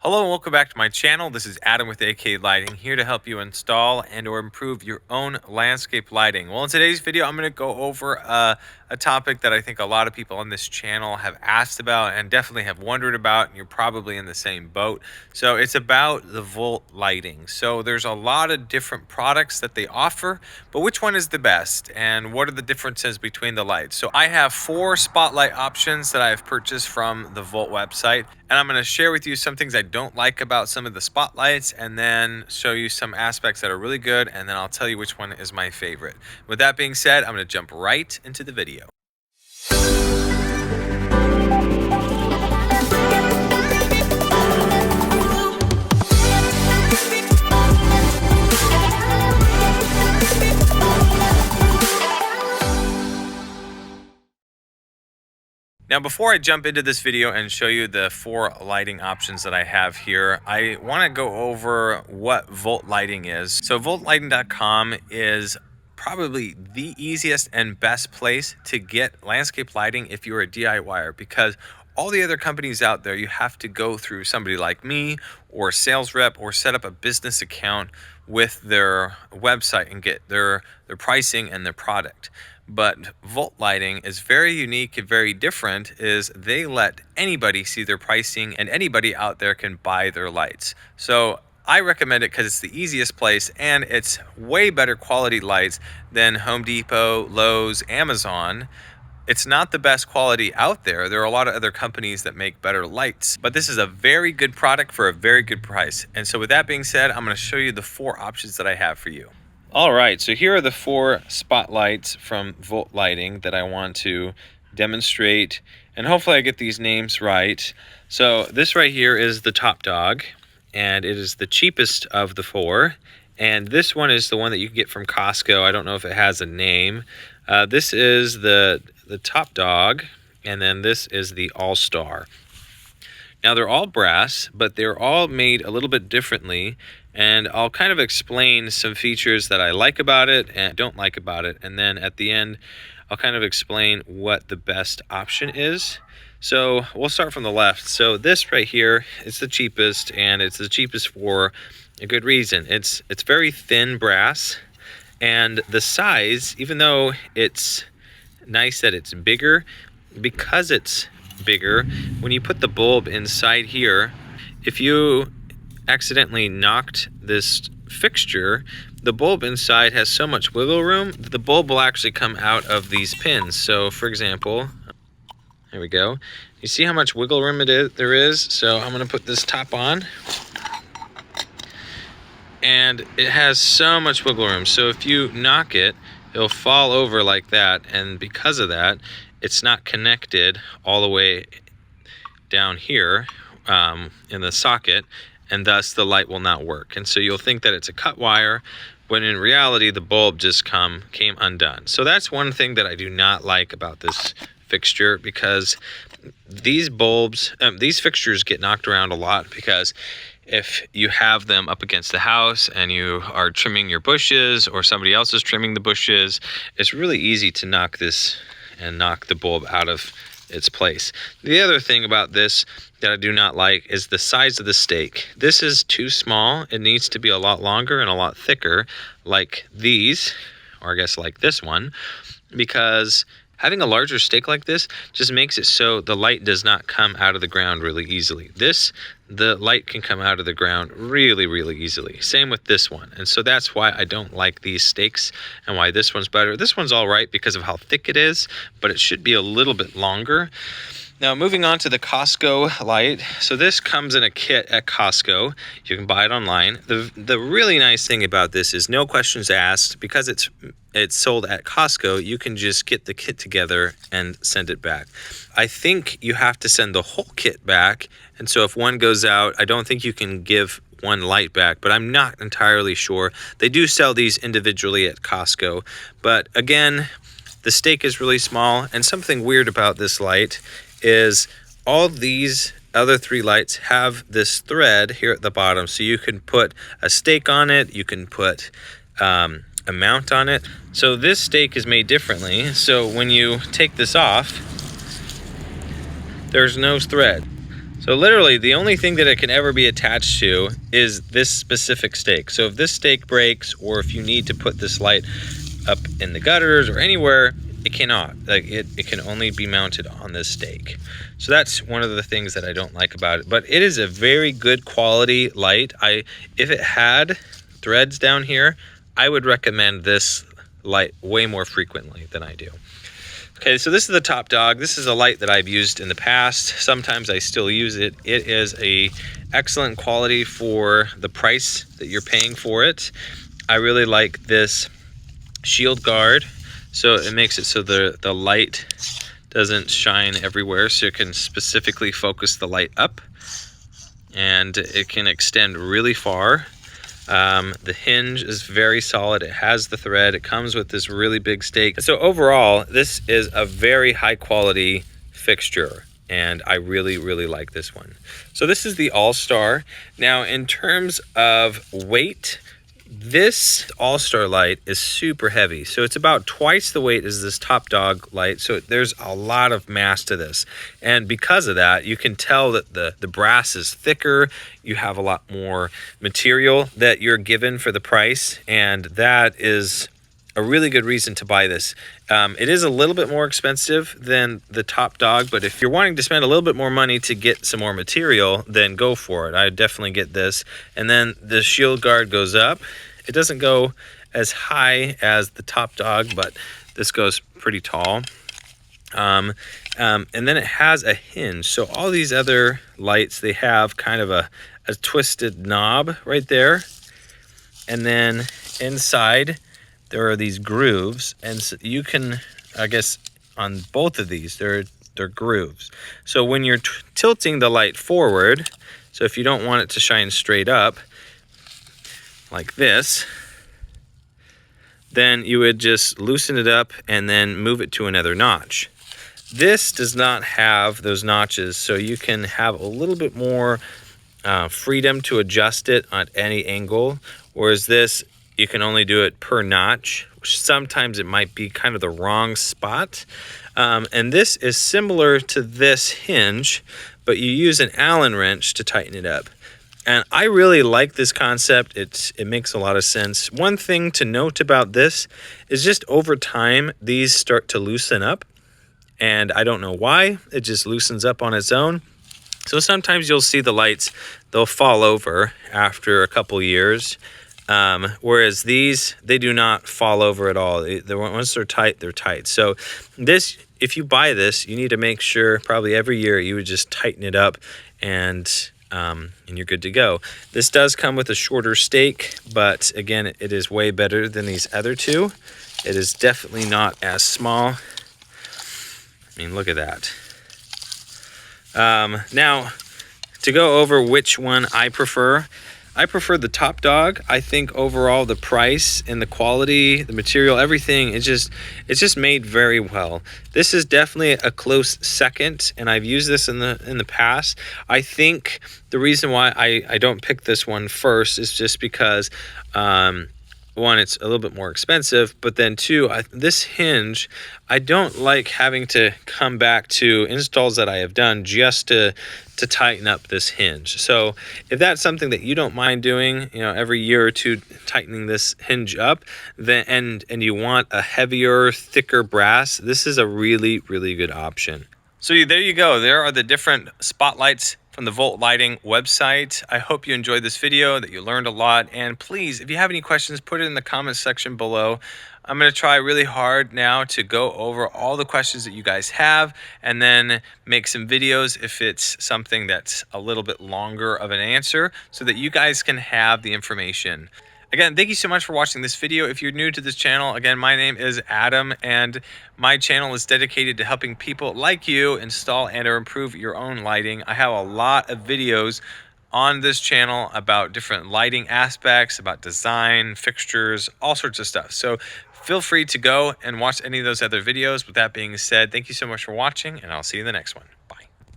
Hello and welcome back to my channel. This is Adam with AK Lighting, here to help you install and or improve your own landscape lighting. Well, in today's video, I'm going to go over a topic that I think a lot of people on this channel have asked about and definitely have wondered about, and you're probably in the same boat. So it's about the volt lighting. So there's a lot of different products that they offer, but which one is the best and what are the differences between the lights? So I have 4 spotlight options that I've purchased from the Volt website, and I'm going to share with you some things I don't like about some of the spotlights, and then show you some aspects that are really good, and then I'll tell you which one is my favorite. With that being said, I'm going to jump right into the video. Now, before I jump into this video and show you the 4 lighting options that I have here, I want to go over what Volt Lighting is. So voltlighting.com is probably the easiest and best place to get landscape lighting if you're a DIYer, because all the other companies out there, you have to go through somebody like me or a sales rep or set up a business account with their website and get their pricing and their product. But Volt Lighting is very unique and very different, is they let anybody see their pricing and anybody out there can buy their lights. So I recommend it because it's the easiest place and it's way better quality lights than Home Depot, Lowe's, Amazon. It's not the best quality out there. There are a lot of other companies that make better lights, but this is a very good product for a very good price. And so with that being said, I'm going to show you the 4 options that I have for you. All right, so here are the 4 spotlights from Volt Lighting that I want to demonstrate, and hopefully I get these names right. So this right here is the top dog, and it is the cheapest of the 4. And this one is the one that you can get from Costco. I don't know if it has a name. This is the top dog, and then this is the all-star. Now they're all brass, but they're all made a little bit differently, and I'll kind of explain some features that I like about it and don't like about it, and then at the end I'll kind of explain what the best option is. So we'll start from the left. So this right here is the cheapest, and it's the cheapest for a good reason. It's very thin brass, and the size, even though it's nice that it's bigger, because it's bigger, when you put the bulb inside here, if you accidentally knocked this fixture, the bulb inside has so much wiggle room, the bulb will actually come out of these pins. So for example, there we go. You see how much wiggle room there is? So I'm going to put this top on, and it has so much wiggle room. So if you knock it, it'll fall over like that, and because of that, it's not connected all the way down here in the socket, and thus the light will not work. And so you'll think that it's a cut wire, when in reality the bulb just came undone. So that's one thing that I do not like about this fixture, because these fixtures get knocked around a lot, because if you have them up against the house and you are trimming your bushes or somebody else is trimming the bushes, it's really easy to knock this and knock the bulb out of its place. The other thing about this that I do not like is the size of the stake. This is too small. It needs to be a lot longer and a lot thicker, like these, or I guess like this one, because having a larger stake like this just makes it so the light does not come out of the ground really easily. The light can come out of the ground really, really easily. Same with this one. And so that's why I don't like these stakes and why this one's better. This one's all right because of how thick it is, but it should be a little bit longer. Now moving on to the Costco light. So this comes in a kit at Costco. You can buy it online. The really nice thing about this is no questions asked. Because it's sold at Costco, you can just get the kit together and send it back. I think you have to send the whole kit back, and so if one goes out, I don't think you can give one light back, but I'm not entirely sure. They do sell these individually at Costco, but again, the stake is really small, and something weird about this light is all these other 3 lights have this thread here at the bottom, so you can put a stake on it, you can put a mount on it. So this stake is made differently, so when you take this off, there's no thread. So literally the only thing that it can ever be attached to is this specific stake. So if this stake breaks, or if you need to put this light up in the gutters or anywhere, it cannot. Like it can only be mounted on this stake. So that's one of the things that I don't like about it. But it is a very good quality light. If it had threads down here, I would recommend this light way more frequently than I do. Okay, so this is the Top Dog. This is a light that I've used in the past. Sometimes I still use it. It is a excellent quality for the price that you're paying for it. I really like this shield guard. So it makes it so the light doesn't shine everywhere. So it can specifically focus the light up, and it can extend really far. The hinge is very solid. It has the thread. It comes with this really big stake. So overall, this is a very high quality fixture, and I really, really like this one. So this is the All-Star. Now, in terms of weight, this All-Star light is super heavy. So it's about twice the weight as this Top Dog light. So there's a lot of mass to this. And because of that, you can tell that the brass is thicker. You have a lot more material that you're given for the price. And that is a really good reason to buy this. It is a little bit more expensive than the Top Dog, but if you're wanting to spend a little bit more money to get some more material, then go for it. I would definitely get this. And then the shield guard goes up. It doesn't go as high as the Top Dog, but this goes pretty tall. And then it has a hinge. So all these other lights, they have kind of a twisted knob right there. And then inside, there are these grooves, and so you can, I guess, on both of these, they're grooves. So when you're tilting the light forward, so if you don't want it to shine straight up, like this, then you would just loosen it up and then move it to another notch. This does not have those notches, so you can have a little bit more freedom to adjust it at any angle, whereas this, you can only do it per notch, which sometimes it might be kind of the wrong spot. And this is similar to this hinge, but you use an Allen wrench to tighten it up. And I really like this concept. It makes a lot of sense. One thing to note about this is just over time, these start to loosen up. And I don't know why, it just loosens up on its own. So sometimes you'll see the lights, they'll fall over after a couple years. Whereas these, they do not fall over at all. Once they're tight, they're tight. So this, if you buy this, you need to make sure probably every year you would just tighten it up, and you're good to go. This does come with a shorter stake, but again, it is way better than these other two. It is definitely not as small. I mean, look at that. Now, to go over which one I prefer the Top Dog. I think overall the price and the quality, the material, everything, it's just made very well. This is definitely a close second, and I've used this in the past. I think the reason why I don't pick this one first is just because one, it's a little bit more expensive, but then two, this hinge, I don't like having to come back to installs that I have done just to tighten up this hinge. So if that's something that you don't mind doing, every year or two, tightening this hinge up, then and you want a heavier, thicker brass, this is a really, really good option. So there you go. There are the different spotlights from the Volt Lighting website. I hope you enjoyed this video, that you learned a lot. And please, if you have any questions, put it in the comments section below. I'm going to try really hard now to go over all the questions that you guys have, and then make some videos if it's something that's a little bit longer of an answer, so that you guys can have the information. Again, thank you so much for watching this video. If you're new to this channel, again, my name is Adam, and my channel is dedicated to helping people like you install and or improve your own lighting. I have a lot of videos on this channel about different lighting aspects, about design, fixtures, all sorts of stuff. So feel free to go and watch any of those other videos. With that being said, thank you so much for watching, and I'll see you in the next one.